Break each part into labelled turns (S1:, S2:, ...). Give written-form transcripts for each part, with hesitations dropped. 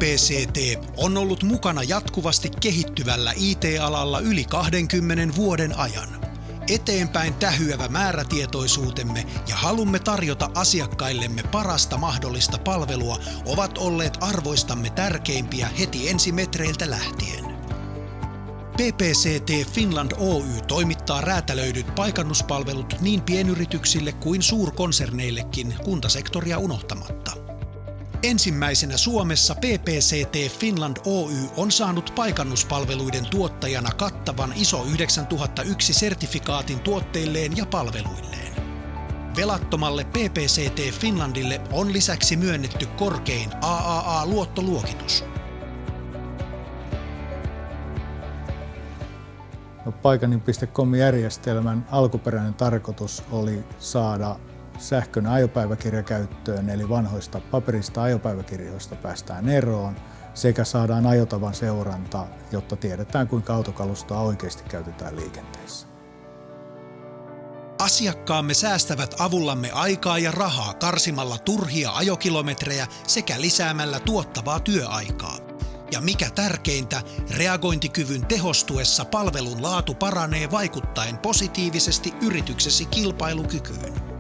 S1: PPCT on ollut mukana jatkuvasti kehittyvällä IT-alalla yli 20 vuoden ajan. Eteenpäin tähyävä määrätietoisuutemme ja halumme tarjota asiakkaillemme parasta mahdollista palvelua ovat olleet arvoistamme tärkeimpiä heti ensimetreiltä lähtien. PPCT Finland Oy toimittaa räätälöidyt paikannuspalvelut niin pienyrityksille kuin suurkonserneillekin kuntasektoria unohtamatta. Ensimmäisenä Suomessa PPCT Finland Oy on saanut paikannuspalveluiden tuottajana kattavan ISO 9001-sertifikaatin tuotteilleen ja palveluilleen. Velattomalle PPCT Finlandille on lisäksi myönnetty korkein AAA-luottoluokitus.
S2: Paikanin.com-järjestelmän alkuperäinen tarkoitus oli saada sähköinen ajopäiväkirja käyttöön, eli vanhoista paperista ajopäiväkirjoista päästään eroon, sekä saadaan ajotavan seuranta, jotta tiedetään, kuinka autokalustoa oikeasti käytetään liikenteessä.
S1: Asiakkaamme säästävät avullamme aikaa ja rahaa karsimalla turhia ajokilometrejä sekä lisäämällä tuottavaa työaikaa. Ja mikä tärkeintä, reagointikyvyn tehostuessa palvelun laatu paranee vaikuttaen positiivisesti yrityksesi kilpailukykyyn.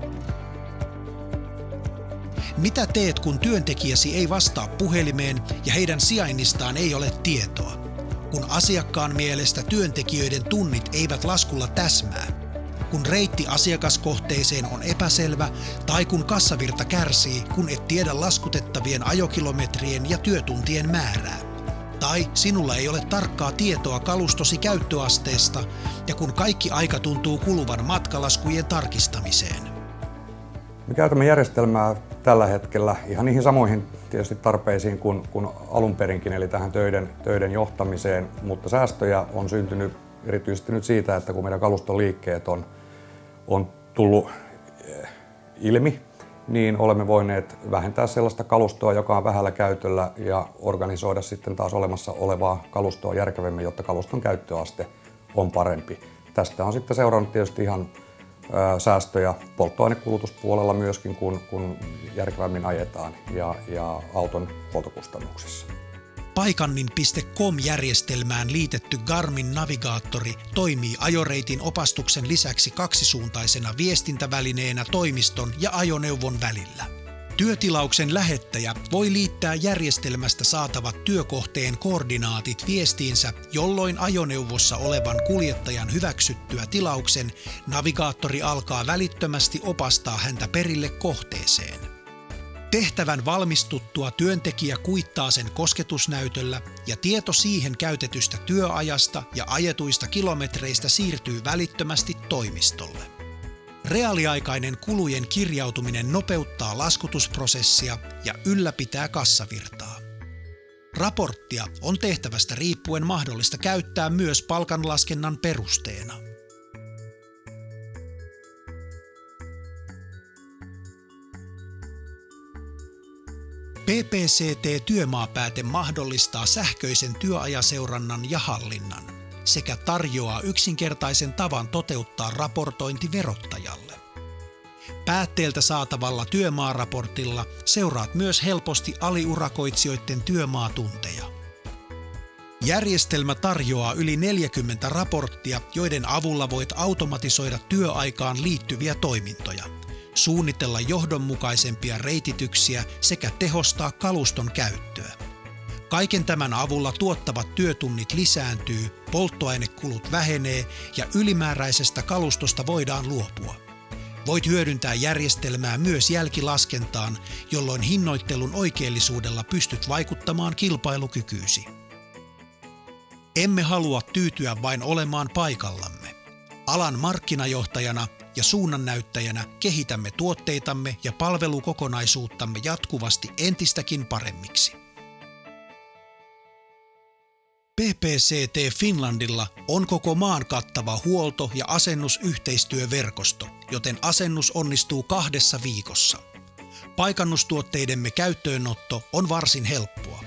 S1: Mitä teet, kun työntekijäsi ei vastaa puhelimeen ja heidän sijainnistaan ei ole tietoa? Kun asiakkaan mielestä työntekijöiden tunnit eivät laskulla täsmää? Kun reitti asiakaskohteeseen on epäselvä tai kun kassavirta kärsii, kun et tiedä laskutettavien ajokilometrien ja työtuntien määrää? Tai sinulla ei ole tarkkaa tietoa kalustosi käyttöasteesta ja kun kaikki aika tuntuu kuluvan matkalaskujen tarkistamiseen?
S3: Me käytämme järjestelmää tällä hetkellä ihan niihin samoihin tietysti tarpeisiin kuin alun perinkin, eli tähän töiden johtamiseen, mutta säästöjä on syntynyt erityisesti nyt siitä, että kun meidän kaluston liikkeet on tullut ilmi, niin olemme voineet vähentää sellaista kalustoa, joka on vähällä käytöllä ja organisoida sitten taas olemassa olevaa kalustoa järkevämmin, jotta kaluston käyttöaste on parempi. Tästä on sitten seurannut tietysti ihan säästöjä polttoainekulutuspuolella myöskin, kun järkevämmin ajetaan ja auton huoltokustannuksissa.
S1: Paikannin.com-järjestelmään liitetty Garmin-navigaattori toimii ajoreitin opastuksen lisäksi kaksisuuntaisena viestintävälineenä toimiston ja ajoneuvon välillä. Työtilauksen lähettäjä voi liittää järjestelmästä saatavat työkohteen koordinaatit viestiinsä, jolloin ajoneuvossa olevan kuljettajan hyväksyttyä tilauksen navigaattori alkaa välittömästi opastaa häntä perille kohteeseen. Tehtävän valmistuttua työntekijä kuittaa sen kosketusnäytöllä ja tieto siihen käytetystä työajasta ja ajetuista kilometreistä siirtyy välittömästi toimistolle. Reaaliaikainen kulujen kirjautuminen nopeuttaa laskutusprosessia ja ylläpitää kassavirtaa. Raporttia on tehtävästä riippuen mahdollista käyttää myös palkanlaskennan perusteena. PPCT-työmaapääte mahdollistaa sähköisen työajaseurannan ja hallinnan sekä tarjoaa yksinkertaisen tavan toteuttaa raportointi verottajalle. Päätteeltä saatavalla työmaaraportilla seuraat myös helposti aliurakoitsijoiden työmaatunteja. Järjestelmä tarjoaa yli 40 raporttia, joiden avulla voit automatisoida työaikaan liittyviä toimintoja, suunnitella johdonmukaisempia reitityksiä sekä tehostaa kaluston käyttöä. Kaiken tämän avulla tuottavat työtunnit lisääntyy, polttoainekulut vähenee ja ylimääräisestä kalustosta voidaan luopua. Voit hyödyntää järjestelmää myös jälkilaskentaan, jolloin hinnoittelun oikeellisuudella pystyt vaikuttamaan kilpailukykyysi. Emme halua tyytyä vain olemaan paikallamme. Alan markkinajohtajana ja suunnannäyttäjänä kehitämme tuotteitamme ja palvelukokonaisuuttamme jatkuvasti entistäkin paremmiksi. PPCT Finlandilla on koko maan kattava huolto- ja asennusyhteistyöverkosto, joten asennus onnistuu 2 viikossa. Paikannustuotteidemme käyttöönotto on varsin helppoa.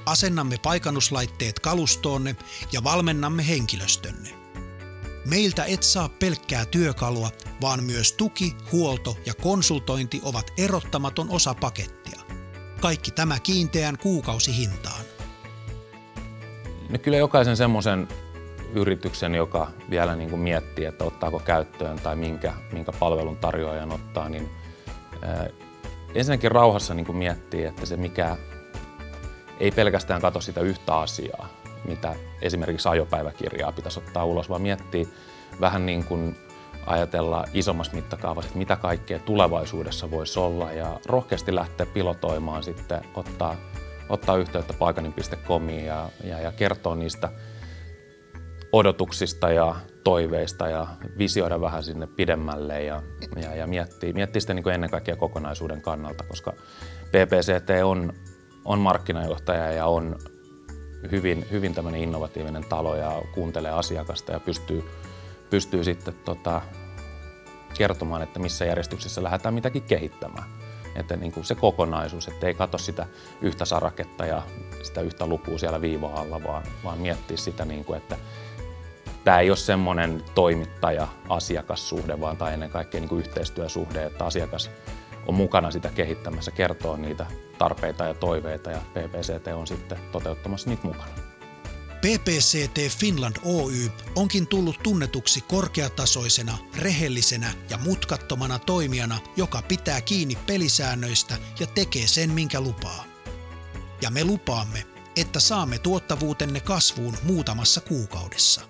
S1: Asennamme paikannuslaitteet kalustoonne ja valmennamme henkilöstönne. Meiltä et saa pelkkää työkalua, vaan myös tuki, huolto ja konsultointi ovat erottamaton osa pakettia. Kaikki tämä kiinteään kuukausihintaan.
S4: No kyllä jokaisen semmoisen yrityksen, joka vielä niin kuin miettii, että ottaako käyttöön tai minkä palvelun tarjoajan ottaa, niin ensinnäkin rauhassa niin kuin miettii, että se mikä ei pelkästään katso sitä yhtä asiaa, mitä esimerkiksi ajopäiväkirjaa pitäisi ottaa ulos, vaan miettii vähän niin kuin ajatella isommassa mittakaavassa, että mitä kaikkea tulevaisuudessa voisi olla ja rohkeasti lähteä pilotoimaan sitten, ottaa yhteyttä paikanin.comiin ja kertoa niistä odotuksista ja toiveista ja visioida vähän sinne pidemmälle ja miettiä sitä niin kuin ennen kaikkea kokonaisuuden kannalta, koska PPCT on markkinajohtaja ja on hyvin tämmöinen innovatiivinen talo ja kuuntelee asiakasta ja pystyy sitten kertomaan, että missä järjestyksessä lähdetään mitäkin kehittämään. Että niin kuin se kokonaisuus, että ei katso sitä yhtä saraketta ja sitä yhtä lukua siellä viivan alla, vaan miettiä sitä, niin kuin, että tämä ei ole semmoinen toimittaja-asiakassuhde, vaan tämä ennen kaikkea niin kuin yhteistyösuhde, että asiakas on mukana sitä kehittämässä, kertoo niitä tarpeita ja toiveita ja PPCT on sitten toteuttamassa niitä mukana.
S1: PPCT Finland Oy onkin tullut tunnetuksi korkeatasoisena, rehellisenä ja mutkattomana toimijana, joka pitää kiinni pelisäännöistä ja tekee sen, minkä lupaa. Ja me lupaamme, että saamme tuottavuutenne kasvuun muutamassa kuukaudessa.